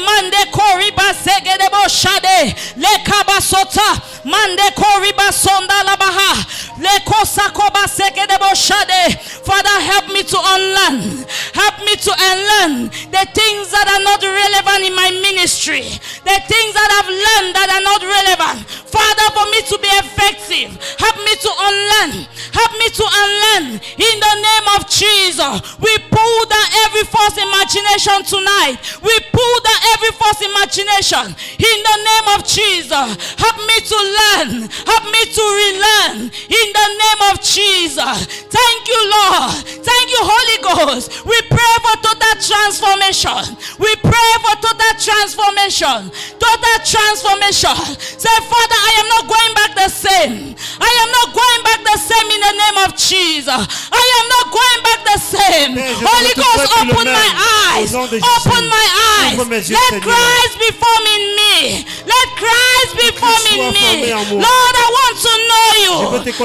Mande koriba segedebo shade. Le kabasota. Mande koriba sonda labaha. Le kosakoba segedebo shade. Father, help me to unlearn. Help me to unlearn the things that are not relevant in my ministry. The things that I've learned that are not relevant. Father, for me to be effective, help me to unlearn. Help me to unlearn. In the name of Jesus, we pull down every false imagination tonight. We pull down every false imagination. In the name of Jesus, help me to learn. Help me to relearn. In the name of Jesus. Thank you, Lord. Thank you, Holy Ghost. We pray for total transformation. We pray for total transformation. Total transformation. Say, Father, I am not going back the same. I am not going back the same in the name of Jesus. I am not going back the same. Holy Ghost, open my eyes. Open my eyes. Let Christ be formed in me. Let Christ be formed in me. Lord, I want to know you.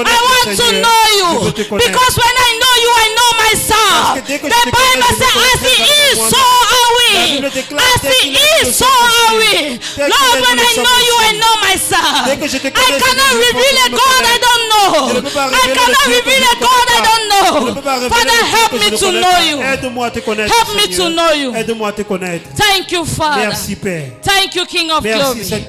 I want to know you. Because when I know you, I know myself. The Bible says, as he is, so are we. As he is, so are we. Lord, when I know you, I know myself. I cannot reveal a God I don't know. I cannot reveal a God I don't know. Father, help me to know you. Help me to know you. Aide-moi à te connaître. Thank you, Father. Merci, Père. Thank you, King of Glory. Merci,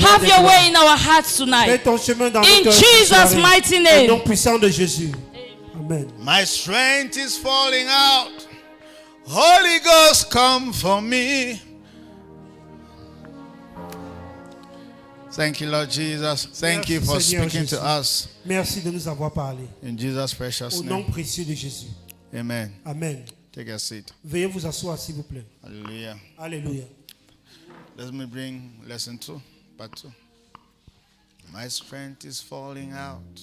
have your way in our hearts tonight. Fais ton chemin dans in notre Jesus' soirée. mighty Au name. nom puissant de Jésus. Amen. My strength is falling out. Holy Ghost, come for me. Thank you, Lord Jesus. Thank you for Seigneur speaking Jésus. to us. Merci de nous avoir parlé. In Jesus' precious Au nom name. précieux de Jésus. Amen. Amen. Take a seat. Veuillez vous asseoir, s'il vous plaît. Hallelujah. Alléluia. Let me bring lesson 2, part 2. My strength is falling out.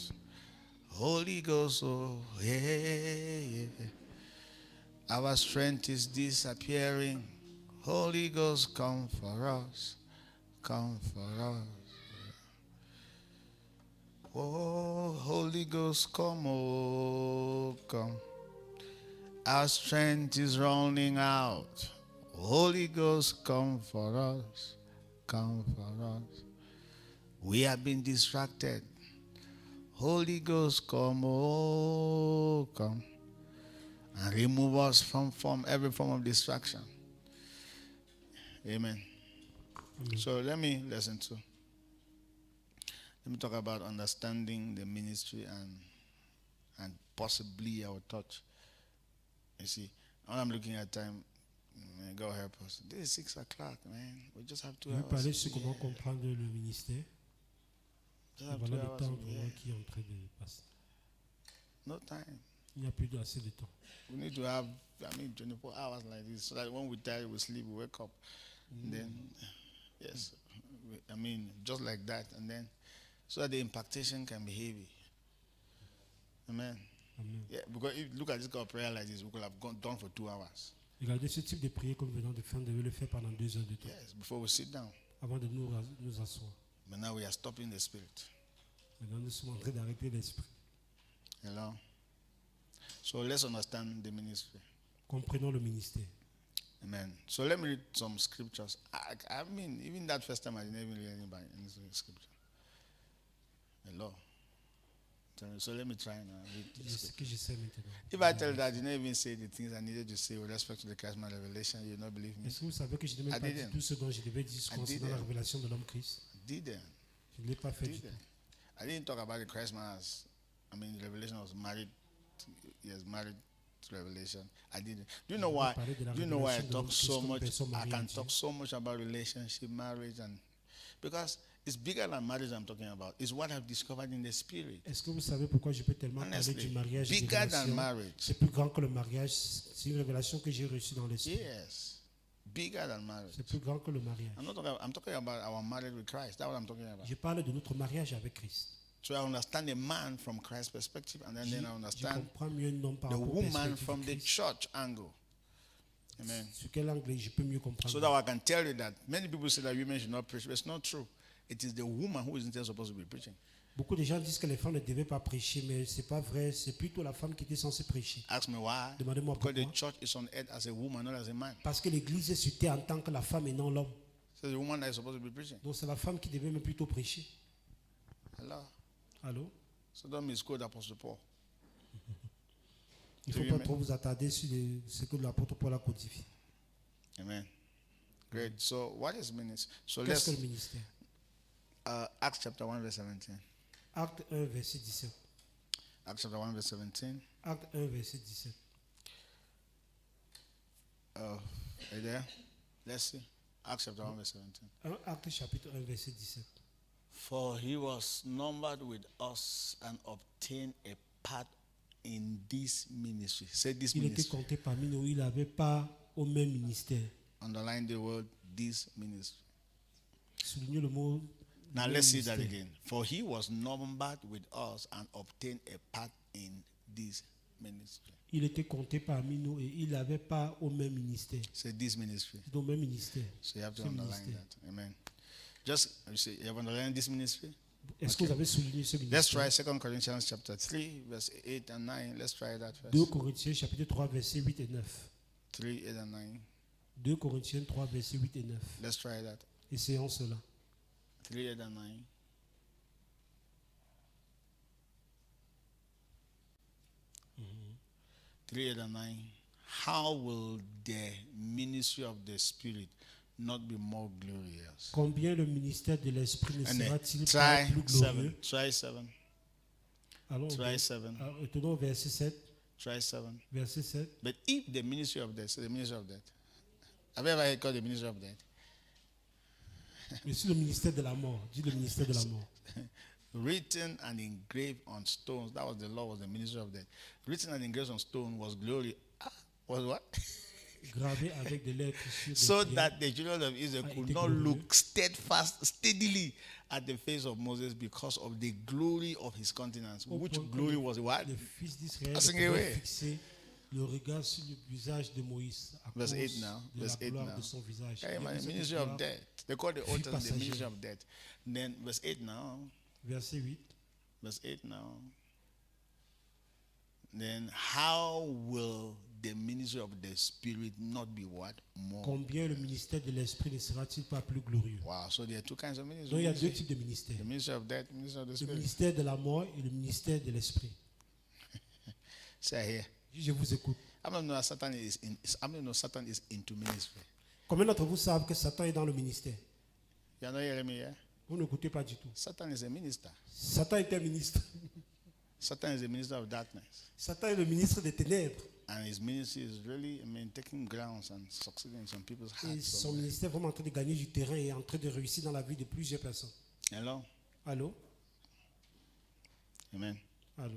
Holy Ghost, oh, yeah, yeah. Our strength is disappearing. Holy Ghost, come for us. Come for us. Oh, Holy Ghost, come, oh, come. Our strength is running out. Holy Ghost, come for us. Come for us. We have been distracted. Holy Ghost, come, oh, come. And remove us from every form of distraction. Amen. So let me listen to. Let me talk about understanding the ministry and possibly our touch. You see, when I'm looking at time, may God help us. This is 6 o'clock, man. We just have 2 Je vais hours. parler sur comment comprendre le ministère. Just have Voilà 2 le hours. temps pour Yeah. moi qui est en train de passer. No time. Il n'y a plus assez de temps. We need to have, 24 hours like this, so that when we die, we sleep, we wake up. And then, yes, just like that. And then, so that the impactation can be heavy. Amen. Amen. Yeah, because if you look at this kind of prayer like this, we could have gone done for 2 hours. Regardez ce type de prière comme nous venons de faire, on devait le faire pendant 2 heures de temps. Yes, before we sit down. Avant de nous asseoir. But now we are stopping the spirit. Maintenant, nous sommes en train d'arrêter l'esprit. Hello? So let's understand the ministry. Comprenons le ministère. Amen. So let me read some scriptures. Even that first time I didn't even read any scripture. Hello? So let me try now. Read the C'est ce scripture. que je sais maintenant. If I tell that I didn't even say the things I needed to say with respect to the charismatic revelation, you will not believe me. Est-ce que vous savez que je n'ai même I pas dit didn't. tout ce dont je devais dire concernant la didn't. révélation de l'homme Christ? Didn't. Je ne l'ai pas fait du tout. I didn't talk about the charisma as, the revelation was married. Yes, married to revelation. I didn't. Do you know why? Do you know why I talk so much? I can talk so much about relationship, marriage, and because it's bigger than marriage I'm talking about. It's what I've discovered in the spirit. Est-ce que vous savez pourquoi je peux tellement parler Honestly, du mariage et des bigger than relations? marriage. C'est plus grand que le mariage. C'est une révélation que j'ai reçue dans l'esprit. Yes, bigger than marriage. C'est plus grand que le mariage. I'm talking about our marriage with Christ. That's what I'm talking about. Je parle de notre mariage avec Christ. So I understand the man from Christ's perspective, and then I Je understand comprends mieux un homme par the rapport au woman perspective from de the Christ. church angle. Amen. Sur quel angle je peux mieux comprendre? So that I can tell you that many people say that women should not preach, but it's not true. It is the woman who isn't supposed to be preaching. Beaucoup de gens disent que les femmes ne devaient pas prêcher, mais ce n'est pas vrai. C'est plutôt la femme qui était censée prêcher. Ask me why. Demandez-moi Because pourquoi. the church is on earth as a woman, not as a man. Parce que l'église est sur terre en tant que la femme et non l'homme. So the woman that is supposed to be preaching. Donc c'est la femme qui devait même plutôt prêcher. Hello. Allô? So don't misquote Apostle Paul. Il ne faut pas trop vous attarder sur ce que l'apôtre Paul a codifié. Amen. Great. So what is ministry? So Qu'est-ce que let's le ministère? Acts chapter 1 verse 17. Acte 1, verset 17. Acts chapter 1 verse 17. Acte 1, verset 17. Are you there? Let's see. Acts chapter 1 verse 17. Acte chapitre 1, verset 17. For he was numbered with us and obtained a part in this ministry. Say this Il était ministry. compté parmi nous. Il n'avait pas au même ministère. Underline the word this ministry. Soulignez le mot. Now même let's see that ministère. again. For he was numbered with us and obtained a part in this ministry. Il était compté parmi nous et il n'avait pas au même ministère. Say this ministry. C'est au même ministère. So you have to Ce underline ministère. that. Amen. Just you see, you have underlined this ministry. Est-ce que vous avez souligné ce Let's ministère? try 2 Corinthians chapter 3, verse 8 and 9. Let's try that first. 2 Corinthiens chapitre 3, verset 8 et 9. 3, 8 and 9. 2 Corinthiens 3, verset 8 et 9. Let's try that. Essayons cela. 3, 8 and 9. Mhm. 3, 8 and 9. How will the ministry of the Spirit not be more glorious? Combien le ministère de l'Esprit ne And then sera-t-il pas try plus 7. glorieux? Try 7. Allons, Try 7. retournons au verset 7. Try 7. Verset 7. But if the ministry of death, say the ministry of death. Have you ever heard called the ministry of death? Mais si le ministère de la mort, dis le ministère de la mort. Written and engraved on stones. That was the law, was the ministry of death. Written and engraved on stone was glory. Was what? Gravé avec des lettres sur des So pierres. that the children of Israel could été not glorieux. look steadily at the face of Moses because of the glory of his countenance. Au Which point que glory was what? Les fils d'Israël Passing pouvaient away. fixer le regard sur le visage de Moïse à Verse cause 8 now. de Verse la 8 gloire now. de son visage. Can you Et imagine? cette Ministry of gloire, death. They call the Old fut Testament the passager. ministry of death. Then verse 8 now. Verset 8. Verse 8 now. Then how will the ministry of the Spirit not be what? More. Combien le ministère de l'Esprit ne sera-t-il pas plus glorieux? Wow. So there are two kinds of Donc il ministry. y a deux types de ministères. The ministry of death, ministry of the Le Spirit. ministère de la mort et le ministère de l'Esprit. Say here. Je vous écoute. I don't know Satan is in. I don't know Satan is into ministry. Combien d'entre vous savent que Satan est dans le ministère? You are not hearing me here? Vous n'écoutez pas du tout. Satan is a minister. Satan est un ministre. Satan is a minister of darkness. Satan est le ministre des ténèbres. And his ministry is really, taking grounds and succeeding in some people's Et hearts. son somewhere. ministère est vraiment en train de gagner du terrain et en train de réussir dans la vie de plusieurs personnes. Hello? Allô? Amen. Allô?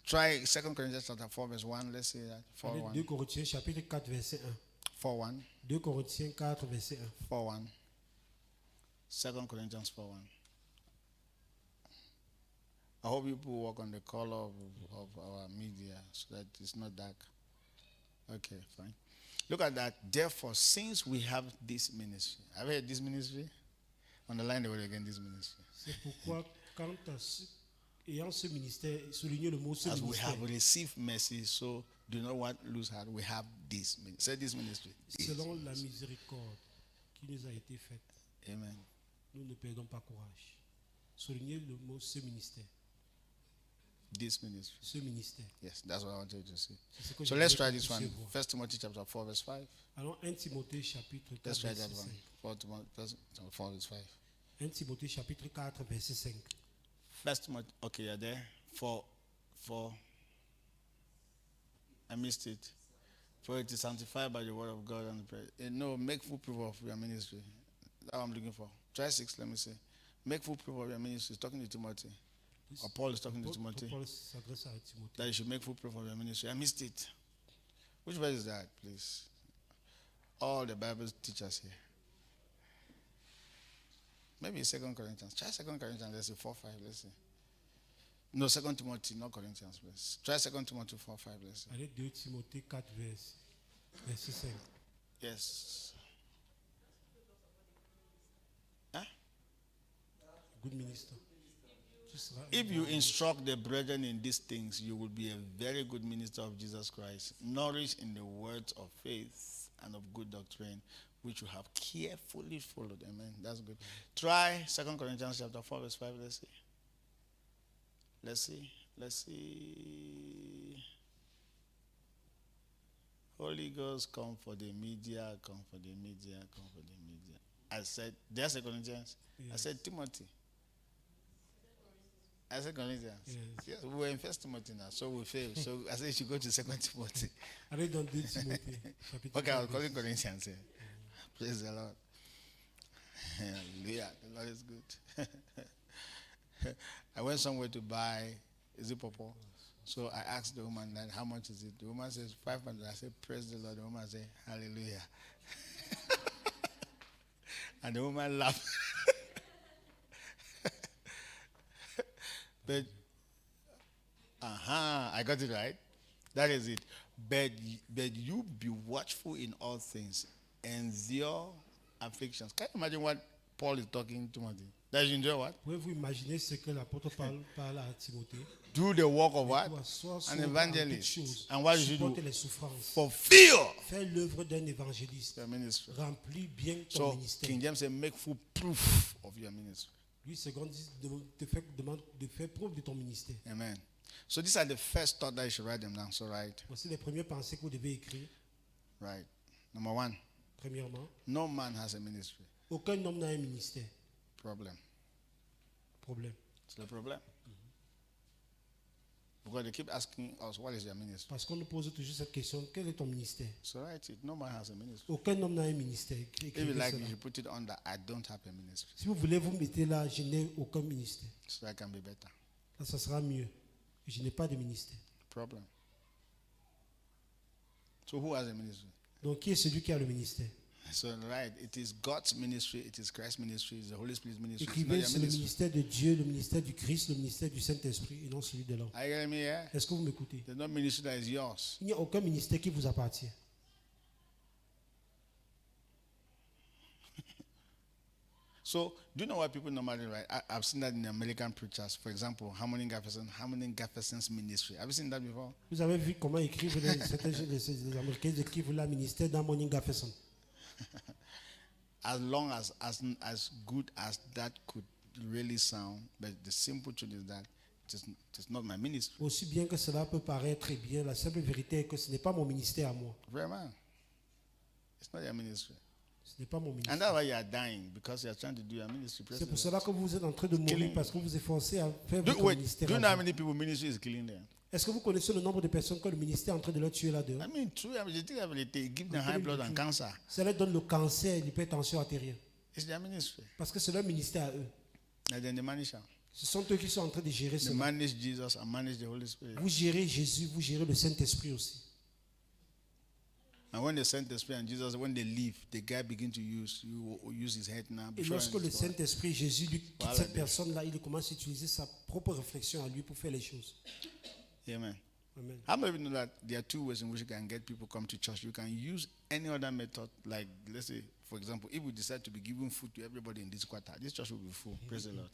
Try 2 Corinthians chapter 4 verse 1. Let's see that. 4 Allez, 1. 2 Corinthiens chapitre 4 verset 1. 4 1. 2 Corinthiens 4 verset 1. 4 1. 2 Corinthians 4 1. I hope people work on the color of our media so that it's not dark. Okay, fine. Look at that. Therefore, since we have this ministry, have you heard this ministry? Underline the word again, this ministry. C'est pourquoi, quant à ayant ce ministère, soulignez le mot ce As we ministère. have received mercy, so do not want lose heart. We have this ministry. Say this ministry. Selon la miséricorde qui nous a été faite, Amen. nous ne perdons pas courage. Soulignez le mot ce ministère. This ministry. Ce ministère. Yes, that's what I wanted you to see. C'est ce que So je let's voulais try que this vous one. puissiez voir. 1 Timothy chapter 4 verse 5. Allons 1 Timothée chapitre 4 Let's try verset that one. 5. 1 Timothy 4 verse 5. 1 Timothée chapitre 4 verset 5. 1 Timothy. Okay, you're there. For I missed it. For it is sanctified by the word of God and the prayer. No, make full proof of your ministry. That's what I'm looking for. Try 6, let me say. Make full proof of your ministry. He's talking to Timothy. Or Paul is talking to Timothy. Paul s'adresse à Timothée. That you should make full proof of your ministry. I missed it. Which verse is that, please? All the Bible teachers here. Maybe 2 Corinthians. Try 2 Corinthians, let's see, 4, 5, let's see. No, 2 Timothy, not Corinthians, please. Try 2 Timothy 4, 5, let's see. Allez 2 Timothée 4 verset 5. Yes. Huh? Good minister. Tu seras If you instruct the brethren in these things, you will be a very good minister of Jesus Christ, nourished in the words of faith and of good doctrine, which you have carefully followed. Amen. That's good. Try 2 Corinthians chapter 4, verse 5. Let's see. Holy Ghost, come for the media, come for the media, come for the media. I said, there's 2 Corinthians. Yes. I said Timothy. I said Corinthians. Yes. We were in 1 Timothy now, so we failed. So I said you should go to 2 Timothy. Allez dans 2 Timothée, chapitre Okay, I was 4, calling Corinthians here. Praise the Lord. Hallelujah. The Lord is good. I went somewhere to buy, is it purple? So I asked the woman, that, how much is it? The woman says 500. I said, praise the Lord. The woman said, hallelujah. And the woman laughed. But, I got it right. That is it. But you be watchful in all things. Endure afflictions. Can you imagine what Paul is talking to Timothy? Does you enjoy what? Pouvez-vous imaginer ce que l'apôtre parle à Timothée? Do the work of what? Sois An sobre en evangelist. toutes choses. And what you should Supporte do? les souffrances. Fulfill Fais l'œuvre d'un évangéliste. your ministry. Remplis bien ton So ministère. King James said, make full proof of your ministry. Lui, second dit de faire preuve de ton ministère. Amen. So these are the first thoughts that you should write them down. So right. Voici les premières pensées que vous devez écrire. Right. Number one, Premièrement, no man has a ministry. aucun homme n'a un ministère. Problem. Problème. It's the problem. Because they keep asking us, what is your ministry? Parce qu'on nous pose toujours cette question, quel est ton ministère? So write it. No man has a ministry. Aucun homme n'a un ministère. If you Écrivez like, cela. you should put it under, I don't have a ministry. Si vous voulez, vous mettez là, je n'ai aucun ministère. So I can be better. Là, ça sera mieux. Je n'ai pas de ministère. Problem. So who has a ministry? Donc, qui est celui qui a le ministère? So right, it is God's ministry, it is Christ's ministry, it is the Holy Spirit's ministry. It's not Écrivez, your c'est le ministry. ministère de Dieu, le ministère du Christ, le ministère du Saint-Esprit et non celui de l'homme. Are you getting me here? Est-ce que vous m'écoutez? There's no ministry that is yours. Il n'y a aucun ministère qui vous appartient. So, do you know what people normally write? I've seen that in American preachers. For example, Harmony Jefferson's ministry. Have you seen that before? Vous avez vu comment écrivent les Américains écrivent le ministère d'Harmony Jefferson. As long as good as that could really sound, but the simple truth is that it's not my ministry. Aussi bien que cela peut paraître très bien, la simple vérité est que ce n'est pas mon ministère à moi. Vraiment. It's not your ministry. Ce n'est pas mon And ministère. that's why you are dying, because you are trying to do your ministry. Praise C'est the pour Lord. cela que vous êtes en train de mourir Killing. parce que vous vous efforcez à faire Do, votre wait, ministère. do you à know how vous. many people ministry is killing them? Est-ce que vous connaissez le nombre de personnes que le ministère est en train de leur tuer là-dedans? I mean, true, they give them high blood and cancer. Cela donne le cancer et l'hypertension artérielle. It's their ministry. Parce que c'est leur ministère à eux. And then they manage them. Ce sont eux qui sont en train de gérer They cela. manage Jesus and manage the Holy Spirit. Vous gérez Jésus, vous gérez le Saint-Esprit aussi. And when they sent the Spirit and Jesus, when they leave, the guy begin to use his head now. Et lorsque le Saint-Esprit, Jésus, lui quitte Voilà. cette personne-là, il commence à utiliser sa propre réflexion à lui pour faire les choses. Amen. Amen. How many of you know that there are two ways in which you can get people come to church? You can use any other method, like let's say, for example, if we decide to be giving food to everybody in this quarter, this church will be full. Praise the Lord.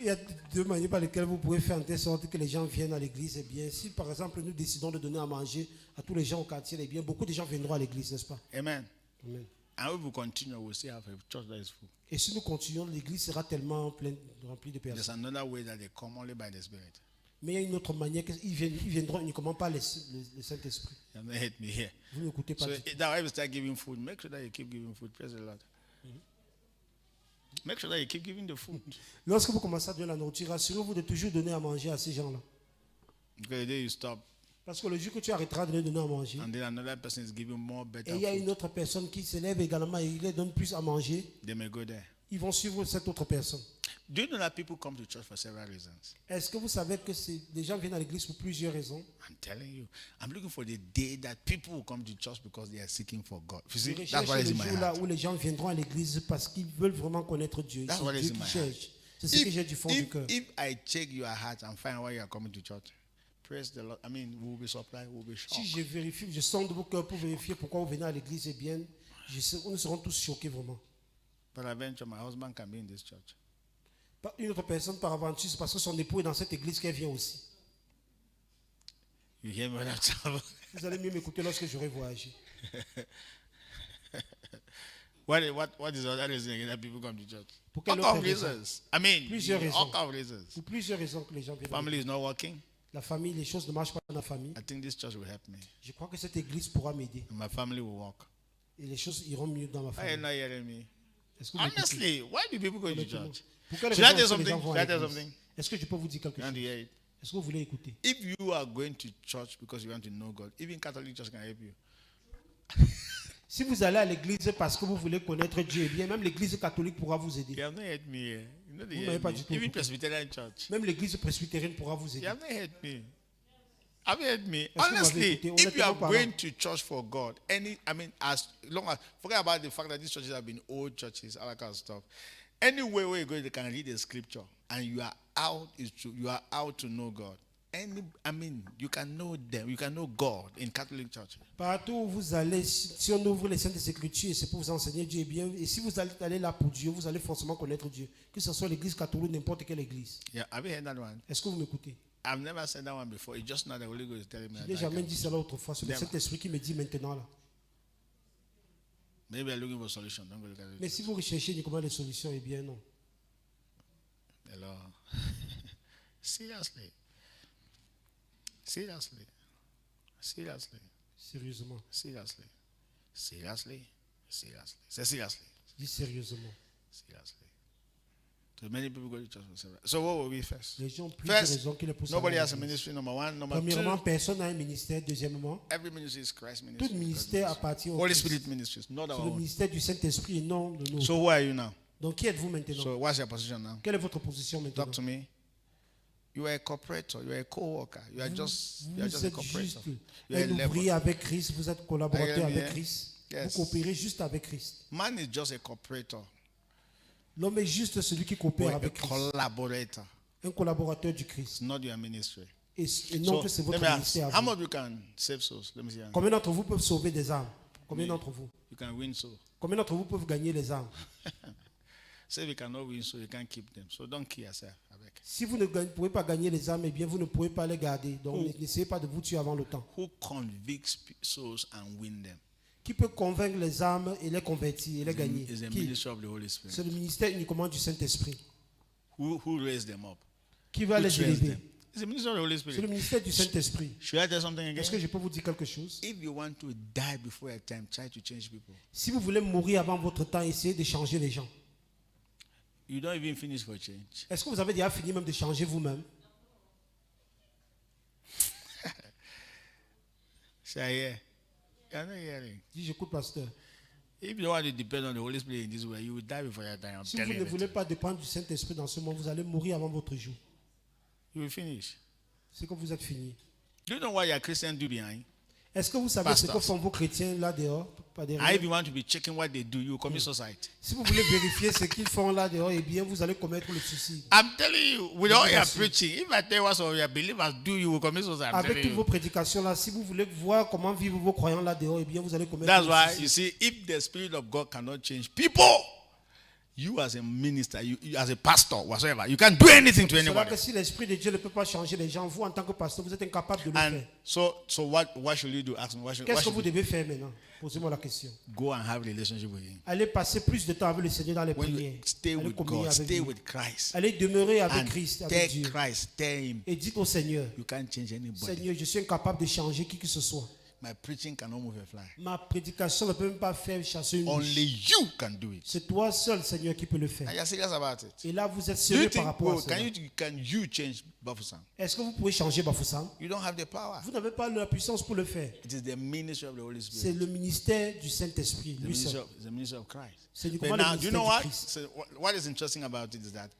Il y a deux manières par lesquelles vous pouvez faire en telle sorte que les gens viennent à l'église. Eh bien, si par exemple nous décidons de donner à manger à tous les gens au quartier, eh bien, beaucoup de gens viendront à l'église, n'est-ce pas? Amen. Amen. And if we continue, we'll still have a church that is full. Et si nous continuons, l'église sera tellement pleine, remplie de There's personnes. another way that they come only by the Spirit. Mais il y a une autre manière qu'ils viendront uniquement par le Saint-Esprit. You have not hate me here. Vous n'écoutez pas. So du tout. now if you start giving food, make sure that you keep giving food. Praise the Lord. Make sure that you keep giving the food. Lorsque vous commencez à donner la nourriture, rassurez-vous de toujours donner à manger à ces gens-là. Because the day you stop, Parce que le jour que tu arrêteras de les donner à manger, and then another person is giving more better et il y a food, une autre personne qui s'élève également et il les donne plus à manger, they may go there. ils vont suivre cette autre personne. Do you know that people come to church for several reasons? Est-ce que vous savez que les gens viennent à l'église pour plusieurs raisons? I'm telling you. I'm looking for the day that people will come to church because they are seeking for God. You Je see, recherche that's what is le in my jour là heart. où les gens viendront à l'église parce qu'ils veulent vraiment connaître Dieu. That's C'est what is Dieu in qui my cherche. C'est ce que j'ai du fond du cœur. If I check your heart and find why you are coming to church, praise the Lord. I mean, we'll be surprised, we'll be shocked. Si je vérifie, je sonde vos cœurs pour vérifier pourquoi vous venez à l'église, eh bien, nous serons tous choqués vraiment. But eventually, my husband can be in this church. Pas une autre personne par aventure, c'est parce que son époux est dans cette église qu'elle vient aussi. You hear me when I travel? Vous allez mieux m'écouter lorsque j'aurai voyagé. What is the other reason again that people come to church? Pour All quelle kind of autre raison? reasons. I mean, Plusieurs all raisons. kind of reasons. Pour plusieurs raisons que les gens viennent. à Family is not working. La famille, les choses ne marchent pas dans la famille. I think this church will help me. Je crois que cette église pourra m'aider. And my family will work. Et les choses iront mieux dans ma Why are you famille. not hearing me? Est-ce que vous m'écoutez? Honestly, why do people go to Honnêtement. church? Pour quelle Should I raison tell est-ce que les gens something? vont Should à I tell l'église? something? Est-ce que je peux vous dire quelque You want chose? to hear it? Est-ce que vous voulez écouter? If you are going to church because you want to know God, even Catholic church can help you. Si vous allez à l'église parce que vous voulez connaître Dieu, eh bien même l'église catholique pourra vous aider. You have not heard me here. You know they Vous hear m'avez pas me. du tout Even écouté. Presbyterian church. Même l'église presbytérienne pourra vous You aider. have not heard me. Have you heard me? que vous m'avez Honestly, écouté? if you are Honnêtement parlant. going to church for God, as long as forget about the fact that these churches have been old churches, all that kind of stuff. Anywhere where you go, they can read the scripture, and you are out to know God. You can know them. You can know God in Catholic church. Partout où vous allez, si on ouvre les Saintes Écritures, c'est pour vous enseigner Dieu. Et bien, et si vous allez aller là pour Dieu, vous allez forcément connaître Dieu. Que ce soit l'église catholique ou n'importe quelle église. Yeah, have you heard that one? Est-ce que vous m'écoutez? I've never said that one before. It's just now the Holy Ghost is telling me. Je n'ai jamais dit cela autrefois. C'est le Saint-Esprit qui me dit maintenant là. Maybe I'm looking for a solution. Don't go look at it. Mais si vous recherchez uniquement des solutions, eh bien non. Hello. Seriously. Seriously. Seriously. Sérieusement. Seriously. Seriously. Seriously. Say seriously. Je dis sérieusement. Seriously. So many people go to church for several. So what will be first? Les gens ont plusieurs First, raisons qui les poussent à nobody aller à has a l'église. ministry, number one. Number Premièrement, two, personne n'a un ministère. Deuxièmement, every ministry is Christ tout ministry. ministère appartient au Holy Christ. Spirit ministries, not our C'est le own. ministère du Saint-Esprit et non de nous. So who are you now? Donc qui êtes-vous maintenant? So what's your position now? Quelle est votre position maintenant? Talk to me. You are a corporator. You are a co-worker. You are just a Vous êtes corporator. juste You are a un level. ouvrier avec Christ, vous êtes collaborateur Are you avec here? Christ. Yes. Vous coopérez juste avec Christ. Man is just a corporator. L'homme est juste celui qui Or coopère a avec Christ. collaborator. Un collaborateur du Christ. It's not your ministry. Et non So que c'est let votre me ask, ministère how à vous. much you can save souls? Let me see. Combien d'entre vous peuvent sauver des âmes? Combien Me. d'entre vous? You can win souls. Combien d'entre vous peuvent gagner les âmes? Say we cannot win souls, you can't keep them. So don't kill yourself. Avec. Si vous ne pouvez pas gagner les âmes, eh bien vous ne pouvez pas les garder. Donc n'essayez pas de vous tuer avant le temps. Who convicts souls and win them? Qui peut convaincre les âmes et les convertir et les gagner? Is the Qui? ministry of the Holy Spirit. C'est le ministère uniquement du Saint-Esprit. Who raised them up? Qui va Who les trains élever? them? It's the ministry of the Holy C'est le Spirit. ministère du Saint-Esprit. Should I tell something Est-ce que again? je peux vous dire quelque chose? If you want to die before your time, try to change people. Si vous voulez mourir avant votre temps, essayez de changer les gens. You don't even finish for change. Est-ce que vous avez déjà fini même de changer vous-même? Say yeah. You're not hearing. Dis, j'écoute, pasteur. If you don't want to depend on the Holy Spirit in this way, you will die before your time. I'm Si vous telling ne you. voulez pas dépendre du Saint-Esprit dans ce monde, vous allez mourir avant votre jour. You will finish. C'est que vous êtes fini. Do you know what your Christians do behind? Est-ce que vous savez Pastors. ce que font vos chrétiens là dehors? Pas derrière? And if you want to be checking what they do, you will commit suicide. Si vous voulez vérifier ce qu'ils font là dehors, eh bien vous allez commettre le suicide. I'm telling you, with all your Merci. preaching, if I tell you what some of your believers do, you will commit suicide. I'm Avec telling toutes vos you. prédications là, si vous voulez voir comment vivent vos croyants là dehors, eh bien vous allez commettre That's le why, you suicide. see, if the Spirit of God cannot change people, you as a minister, you as a pastor, whatsoever, you can't do anything to C'est là anybody. que si l'Esprit de Dieu ne peut pas changer les gens, vous en tant que pasteur, vous êtes incapable de le And faire. so what should you do? Ask me. What Qu'est-ce que should vous you devez faire maintenant? Posez-moi la question. go and have a relationship with Him? Allez passer plus de temps avec le Seigneur dans les When prières. you stay Allez with communier God, avec stay lui. with Christ, Allez demeurer avec and Christ, tell avec Dieu. Christ, tell Him, Et dites au Seigneur, you can't change anybody. Seigneur, je suis incapable de changer qui que ce soit. My preaching cannot move a fly. Ma prédication ne peut même pas faire chasser une Only mouche. you can do it. C'est toi seul, Seigneur, qui peut le And faire. you're serious about it. Et là, vous êtes Do you sérieux par think, rapport à well, cela. can you change Bafusam? Est-ce que vous pouvez changer Bafoussam? You don't have the power. Vous n'avez pas la puissance pour le faire. It is the ministry of the Holy C'est Spirit. le ministère du Saint-Esprit, The lui ministry seul. of, the ministry of Christ. C'est But uniquement le now, do you know ministère what? du Christ. So what is interesting about it is that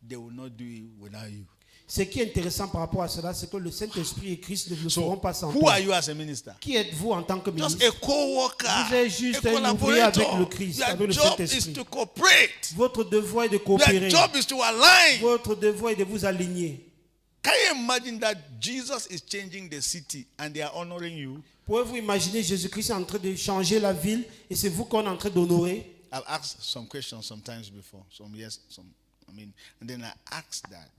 they will not do it without you. Ce qui est intéressant par rapport à cela, c'est que le Saint-Esprit et Christ ne le So feront pas sans who toi. are you as a minister? Qui êtes-vous en tant que Just ministre? a co-worker. Vous êtes juste a un ouvrier avec le collaborator. Christ, Your avec le job Saint-Esprit. is to cooperate. Votre devoir est de Your coopérer. job is to align. Votre devoir est de vous aligner. Can you imagine that Jesus is changing the city and they are honoring you? Pouvez-vous imaginer Jésus-Christ en train de changer la ville et c'est vous qu'on est en train d'honorer? I've asked some questions sometimes before, some And then I asked that,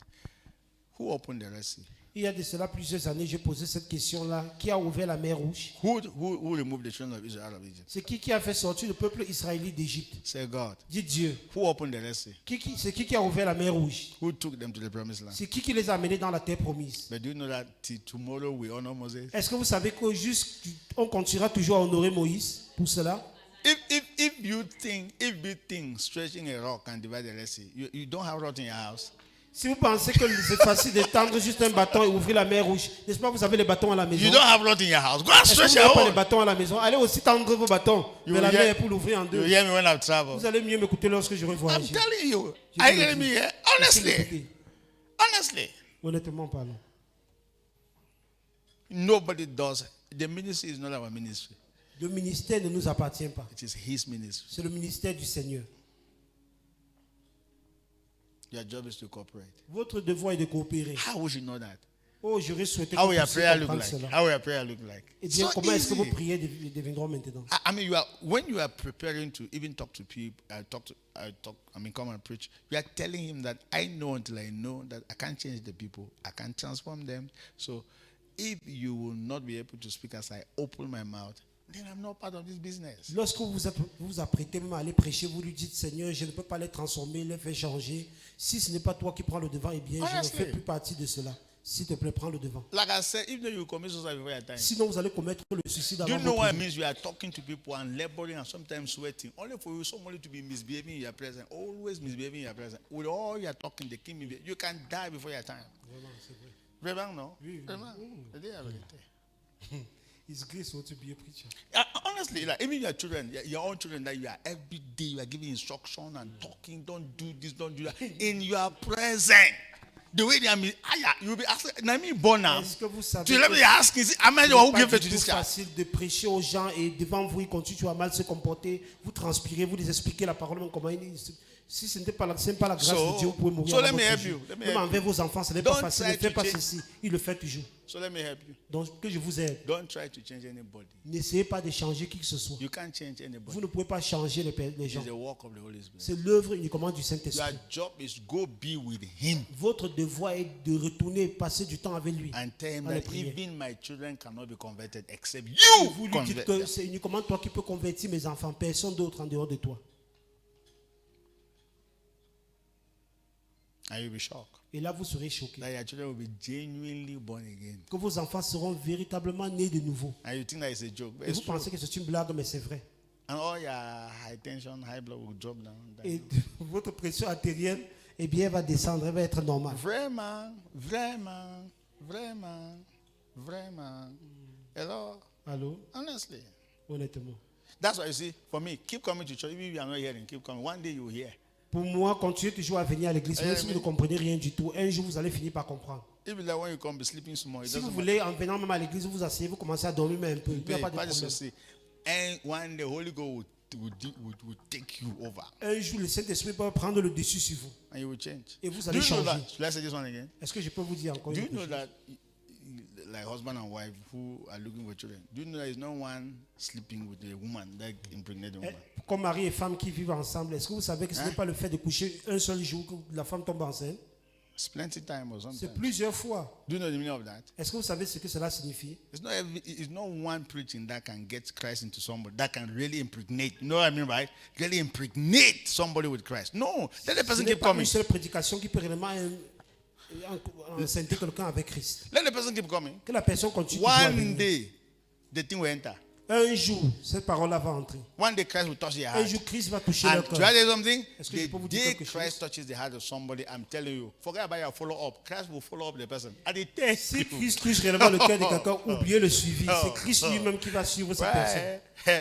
who opened the Red Sea? Il y a de cela plusieurs années, j'ai posé cette question-là. Qui a ouvert la mer Rouge? Who removed the children of Israel out of Egypt? C'est qui a fait sortir le peuple israélite d'Égypte? Say God. Dites Dieu. Who opened the Red Sea? C'est qui a ouvert la mer Rouge? Who took them to the promised land? C'est qui les a amenés dans la terre promise? But do you know that till tomorrow we honor Moses? Est-ce que vous savez qu'on continuera toujours à honorer Moïse pour cela? If you think stretching a rock can divide the Red Sea, you don't have rock in your house. Si vous pensez que c'est facile de tendre juste un bâton et ouvrir la mer Rouge, n'est-ce pas, vous avez les bâtons à la maison? You don't have rock in your house. Go and Est-ce que stretch vous n'avez your pas les own. bâtons à la maison? Allez aussi tendre vos bâtons You vers la will hear- mer pour l'ouvrir en You deux. hear me when I travel. Vous allez mieux m'écouter lorsque j'aurai I'm voyagé. telling you. Je Are vous you le hearing me dis. here? Laissez-moi Honestly. écouter. Honestly. Honnêtement parlant. Nobody does. The ministry is not our ministry. Le ministère ne nous appartient pas. It is his ministry. C'est le ministère du Seigneur. Your job is to cooperate. Votre devoir est de coopérer. How would you know that? Oh, j'aurais souhaité How que will vous your puissiez prayer look comprendre like? cela. How will your prayer look like? Eh bien, So comment est-ce que vos easy. prières deviendront maintenant? I mean, when you are preparing to even talk to people, come and preach. You are telling him that I know until I know that I can't change the people, I can't transform them. So, if you will not be able to speak as I open my mouth, then I'm not part of this business. Lorsque vous apprêtez même à aller prêcher, vous lui dites, Seigneur, je ne peux pas les transformer, les faire changer. Si ce n'est pas toi qui prends le devant, eh bien, je ne Honestly. fais plus partie de cela. S'il te plaît, prends le devant. Like I said, even though you commit suicide before your time, Sinon, vous allez commettre le suicide do avant you know what votre it vie. means? You are talking to people and laboring and sometimes sweating, only for you somebody to be misbehaving in your presence, always misbehaving in your presence. With all you are talking, the king, you can die before your time. Vraiment, c'est vrai. Vraiment, no? Oui, oui. Vraiment. The day of it. His grace ought to be a preacher. Honestly, like even your children, your own children, that you are every day you are giving instruction and talking, don't do this, don't do that. In your presence, the way they are, you'll be asking. I mean, born now. Est-ce que vous savez So let me que ask: am I the ce one n'est who pas gave du it to tout this child? facile de prêcher aux gens et devant vous, ils continuent toujours à mal se comporter. Vous transpirez, vous les expliquez la parole, même comment si ce n'est pas la grâce de Dieu, vous pouvez mourir. So avant let me votre help jour. you. Let me Même help envers vos enfants, ce n'est pas Don't facile. try Ne fais to pas change- ceci. Il le fait toujours. So let me help you. Donc, que je vous aide. Don't try to change anybody. N'essayez pas de changer qui que ce soit. You can't change anybody. Vous ne pouvez pas changer les gens. It's the work of the Holy Spirit. C'est l'œuvre uniquement du Your Saint-Esprit. job is go be with Him Votre devoir est de retourner, passer du temps avec lui. and tell Him Dans les that prières. even my children cannot be converted except Vous you lui dites convert que them. c'est uniquement toi qui peux convertir mes enfants, personne d'autre en dehors de toi. And you'll be shocked Et là, vous serez choqués. that your children will be genuinely born again. Que vos enfants seront véritablement nés de nouveau. And you think that it's a joke, but Et it's vous true. pensez que c'est une blague, mais c'est vrai. And all your high tension, high blood will drop down. Et votre pression artérielle, eh bien, elle va descendre, elle va être normale. Vraiment, vraiment, vraiment, vraiment. Hello? Allô? Honestly. Honnêtement. That's why you see, for me, keep coming to church. Even if you are not hearing, keep coming. One day you will hear. Pour moi, continuez toujours à venir à l'église, même si vous ne comprenez rien du tout. Un jour, vous allez finir par comprendre. Even like when you come, be sleeping small. It Si vous doesn't voulez, en venant même à l'église, vous vous asseyez, vous commencez à dormir même un peu. Il n'y a pas de matter. problème. And one day, Holy Ghost will take you over. Un jour, le Saint-Esprit peut prendre le dessus sur vous. And you will change. Et vous Do allez you know changer. that? Should I say this one again? Est-ce que je peux vous dire encore Do une you know chose? that, like husband and wife who are looking for children, do you know there is no one sleeping with a woman that impregnated a woman? Comme mari et femme qui vivent ensemble, est-ce que vous savez que ce n'est pas le fait de coucher un seul jour que la femme tombe enceinte? It's plenty time or something. C'est plusieurs fois. Do you know the meaning of that? Est-ce que vous savez ce que cela signifie? It's not one preaching that can get Christ into somebody, that can really impregnate. You know what I mean, right? Really impregnate somebody with Christ. No, let the Ce person n'est keep pas une coming. seule prédication qui peut réellement enceinter quelqu'un avec Christ. Let the person keep coming. Que la personne continue toujours à One venir. day, the thing will enter. Un jour, cette parole-là va entrer. One day, Christ will touch your Un heart. jour, Christ va toucher And leur to cœur. tell you something, Est-ce que je the peux vous dire day quelque Christ chose? touches the heart of somebody, I'm telling you, forget about your follow-up. Christ will follow up the person. At the time, Si Christ touche réellement le cœur de quelqu'un, oubliez le suivi. C'est Christ lui-même qui va suivre cette personne.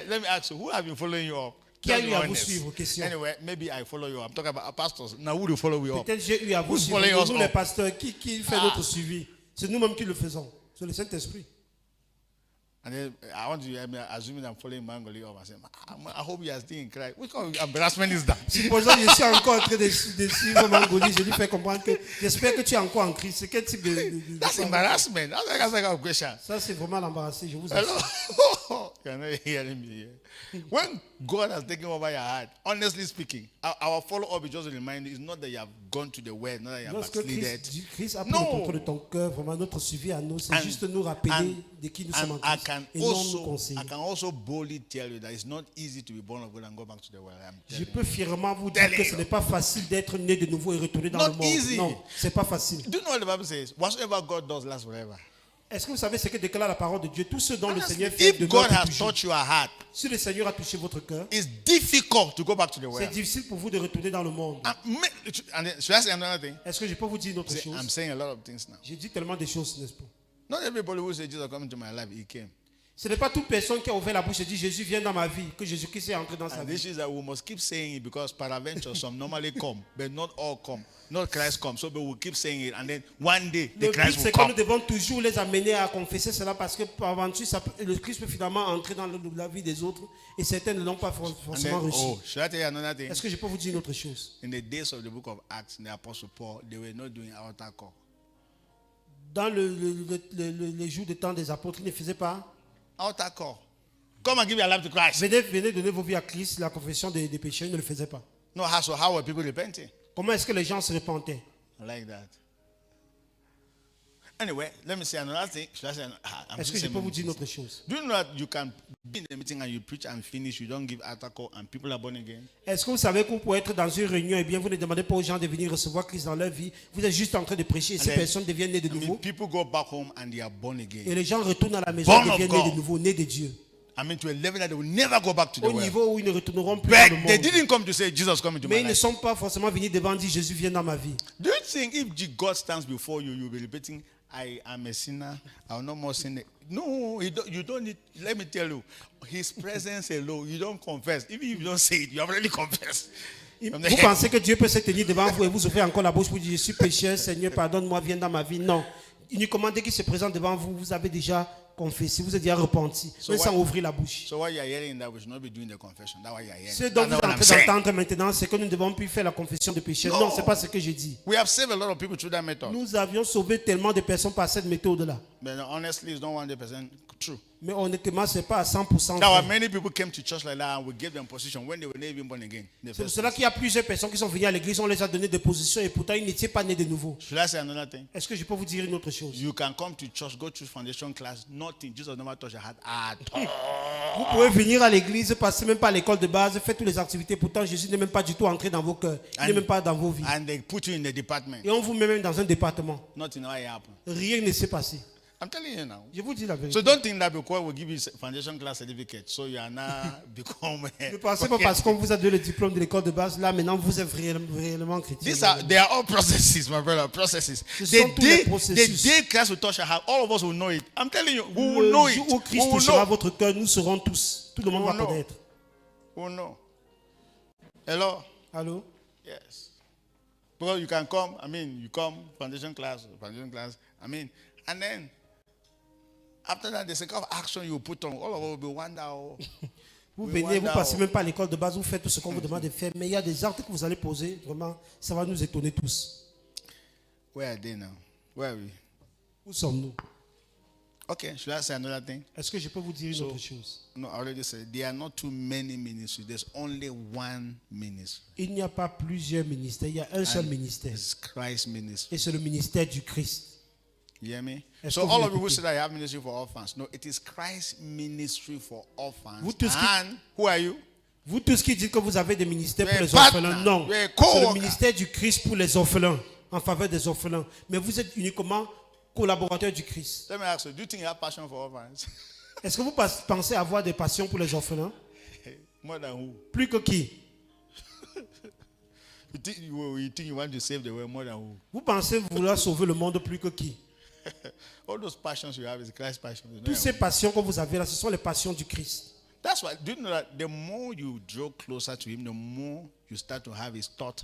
Let me ask you, who have been following you up? Qui a Just eu be à vous honest. suivre? Question. Anyway, maybe I follow you. I'm talking about our pastors. Now, who do follow you up? Peut-être j'ai eu à vous Who's suivre. following us Nous, les up? pasteurs, qui fait notre suivi? C'est nous-mêmes qui le faisons. C'est le Saint-Esprit. And then I want to assuming I'm following Mangoli up. I say, I hope you are still in Christ. What kind of embarrassment is that? Supposons que je suis encore en train de suivre Mangoli, je lui fais comprendre que j'espère que tu es encore en Christ. C'est quel type de That's embarrassment. That's like a question. Ça, c'est vraiment l'embarrassé. Je vous assure. Hello? You're not hearing me here. When God has taken over your heart, honestly speaking, our follow-up is just a reminder. It's not that you have gone to the word, not that you have Lorsque backslided. Christ a pris le contrôle de ton cœur, vraiment notre suivi à nous, c'est juste nous rappeler de qui nous sommes en I Christ can et non nous conseiller. also boldly tell you that it's not easy to be born of God and go back to the world. Je peux fièrement vous dire que ce n'est pas facile d'être né de nouveau et retourner dans le Not monde. easy. Non, c'est pas facile. Do you know what the Bible says? Whatsoever God does lasts forever. Est-ce que vous savez ce que déclare la parole de Dieu? Tout ce dont le Honestly, Seigneur fait if de God has toujours. touched your heart, Si le Seigneur a touché votre cœur, it's difficult to go back to the c'est world. difficile pour vous de retourner dans le monde. And then, should I say another thing? Est-ce que je peux vous dire une autre See, chose? I'm saying a lot of things now. J'ai dit tellement de choses, n'est-ce pas? Not everybody who says Jesus come into my life, he came. Ce n'est pas toute personne qui a ouvert la bouche et dit Jésus vient dans ma vie, que Jésus-Christ est entré dans sa And vie. this is that we must keep saying it because peradventure some normally come, but not all come. Not Christ come. So but we'll keep saying it and then one day the Le but, Christ will c'est que nous come. devons toujours les amener à confesser cela parce que par aventure, le Christ peut finalement entrer dans la vie des autres et certains ne l'ont pas And then, forcément reçu. oh, should I tell you another thing? Est-ce que je peux vous dire une autre chose? In the days of the book of Acts, the Apostle Paul, they were not doing altar call. Dans les jours des temps des apôtres, ils ne faisaient pas. Altar call. Come and give your life to Christ. Venez donner vos vies à Christ, la confession des péchés, ils ne le faisaient pas. No, so how were people repenting? Comment est-ce que les gens se repentaient? I like that. Anyway, let me say another thing. Should I say? I'm Est-ce que je saying peux vous many dire une things. autre chose? Do you know that you can be in a meeting and you preach and finish, you don't give altar call and people are born again? Est-ce que vous savez que vous pouvez être dans une réunion et bien vous ne demandez pas aux gens de venir recevoir Christ dans leur vie? Vous êtes juste en train de prêcher et ces then, personnes deviennent nées de I mean, nouveau. people go back home and they are born Et again. les gens retournent à la maison Born et of deviennent nés God. de nouveau, nés de Dieu. I mean, to a level that they will never go back to the Au world. niveau où ils ne retourneront plus dans le But they monde. didn't come to say Jesus come into Mais my ils ne life. sont pas forcément venus devant dire Jésus vient dans ma vie. Do you think if God stands before you, you'll be repeating, I am a sinner, I will no more sin? No, you don't need, let me tell you, his presence alone, you don't confess. Even if you don't say it, you have already confessed. Vous pensez que Dieu peut se tenir devant vous et vous ouvrir encore la bouche pour dire je suis pécheur, Seigneur, pardonne-moi, viens dans ma vie. Non. Uniquement dès qu'il se présente devant vous, vous avez déjà confessé, vous êtes déjà repenti, même sans ouvrir la bouche. So what you're hearing that we should not be doing the confession. That's what you're hearing. Ce dont That's vous not êtes what en I'm train saying. d'entendre maintenant, c'est que nous ne devons plus faire la confession de péché. Non, ce n'est pas ce que j'ai dit. We have saved a lot of people through that method. Nous avions sauvé tellement de personnes par cette méthode-là. But honestly, it's not 100% true. Mais honnêtement, ce n'est pas à 100% There were vrai. many people came to church like that and we gave them position when they were not even born again. in the C'est pour first cela place. qu'il y a plusieurs personnes qui sont venues à l'église, on les a donné des positions et pourtant ils n'étaient pas nés de nouveau. Should I say another thing? Est-ce que je peux vous dire une autre chose? You can come to church, go through foundation class, nothing. Jesus never touched your heart at all. Vous pouvez venir à l'église, passer même pas à l'école de base, faire toutes les activités. Pourtant, Jésus n'est même pas du tout entré dans vos cœurs. Il n'est même pas dans vos vies. And they put you in the department. Et on vous met même dans un département. Nothing will happen. Rien ne s'est passé. I'm telling you now. Je vous dis la vérité. So don't think that because we give you foundation class certificate, so you are now become. Ne pensez pas parce qu'on vous a donné le diplôme de l'école de base, là maintenant vous êtes réellement chrétien. They are all processes, my brother. Processes. Ce The sont tous les day processus. Christ will touch your heart, all of us will know it. I'm telling you, we will know Le it. jour où We Christ will touchera know. votre cœur, nous serons tous. Tout le monde We va will know. connaître. We will know. Hello. Allô? Yes. Because you can come, you come, foundation class, and then after that, the second action you put on, all of us will be wonder. Vous We venez, vous wonder, passez même pas à l'école de base, vous faites tout ce qu'on vous demande de faire, mais il y a des actes que vous allez poser, vraiment, ça va nous étonner tous. Where are they now? Where are we? Où sommes-nous? Okay, should I say another thing? Est-ce que je peux vous dire une autre chose? No, I already said there are not too many ministries. There's only one ministry. Il n'y a pas plusieurs ministères, il y a un seul ministère. It's Christ's ministry. Et c'est le ministère du Christ. You hear me? Est-ce So que vous all of you who m'écoutez? say that you have ministry for orphans, no, it is Christ's ministry for orphans. Vous tous qui- And who are you? Vous tous qui dites que vous avez des ministères pour You're les a partner. orphelins, non. You're a C'est co-worker. le ministère du Christ pour les orphelins, en faveur des orphelins. Mais vous êtes uniquement collaborateur du Christ. Let me ask you, do you think you have passion for orphans? Est-ce que vous pensez avoir des passions pour les orphelins? More than who? Plus que qui? You think you want to save the world more than who? Vous pensez vouloir sauver le monde plus que qui? All those passions you have is Christ's passion. It's not Toutes your ces own. passions que vous avez là, ce sont les passions du Christ. That's why, do you know that the more you draw closer to Him, the more you start to have His thought.